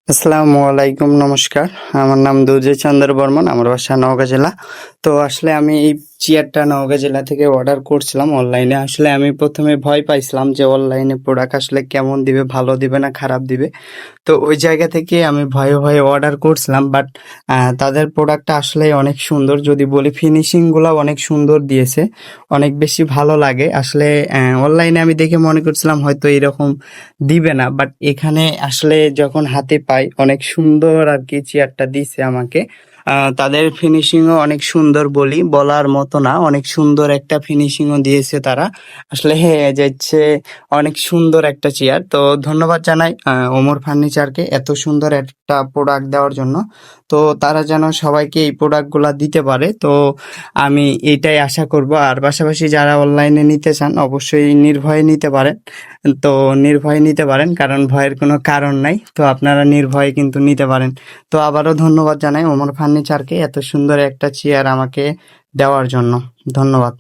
আসসালামু আলাইকুম, নমস্কার। আমার নাম দুর্জয় চন্দ্র বর্মন, আমার বাসা নওগাঁ জেলা। তো আসলে আমি এই চেয়ারটা নওগাঁ জেলা থেকে অর্ডার করছিলাম অনলাইনে। আসলে আমি প্রথমে ভয় পাইছিলাম যে অনলাইনে প্রোডাক্ট আসলে কেমন দিবে, ভালো দিবে না খারাপ দিবে। তো ওই জায়গা থেকে আমি ভয়ে ভয়ে অর্ডার করছিলাম, বাট তাদের প্রোডাক্টটা আসলে অনেক সুন্দর। যদি বলি ফিনিশিংগুলো অনেক সুন্দর দিয়েছে, অনেক বেশি ভালো লাগে। আসলে অনলাইনে আমি দেখে মনে করছিলাম হয়তো এরকম দিবে না, বাট এখানে আসলে যখন হাতে পাই অনেক সুন্দর আর কি চেয়ারটা দিছে আমাকে। তাদের ফিনিশিংও অনেক সুন্দর, বলার মতো না, অনেক সুন্দর একটা ফিনিশিংও দিয়েছে তারা। আসলে হ্যাঁ যাচ্ছে, অনেক সুন্দর একটা চেয়ার। তো ধন্যবাদ জানাই ওমর ফার্নিচারকে এত সুন্দর একটা প্রোডাক্ট দেওয়ার জন্য। তো তারা যেন সবাইকে এই প্রোডাক্টগুলো দিতে পারে, তো আমি এইটাই আশা করব। আর পাশাপাশি যারা অনলাইনে নিতে চান অবশ্যই নির্ভয়ে নিতে পারেন। তো নির্ভয়ে নিতে পারেন, কারণ ভয়ের কোনো কারণ নাই। তো আপনারা নির্ভয়ে কিন্তু নিতে পারেন। তো আবারও ধন্যবাদ জানাই ওমর ফার্নিচারকে এত সুন্দর একটা চেয়ার আমাকে দেওয়ার জন্য। ধন্যবাদ।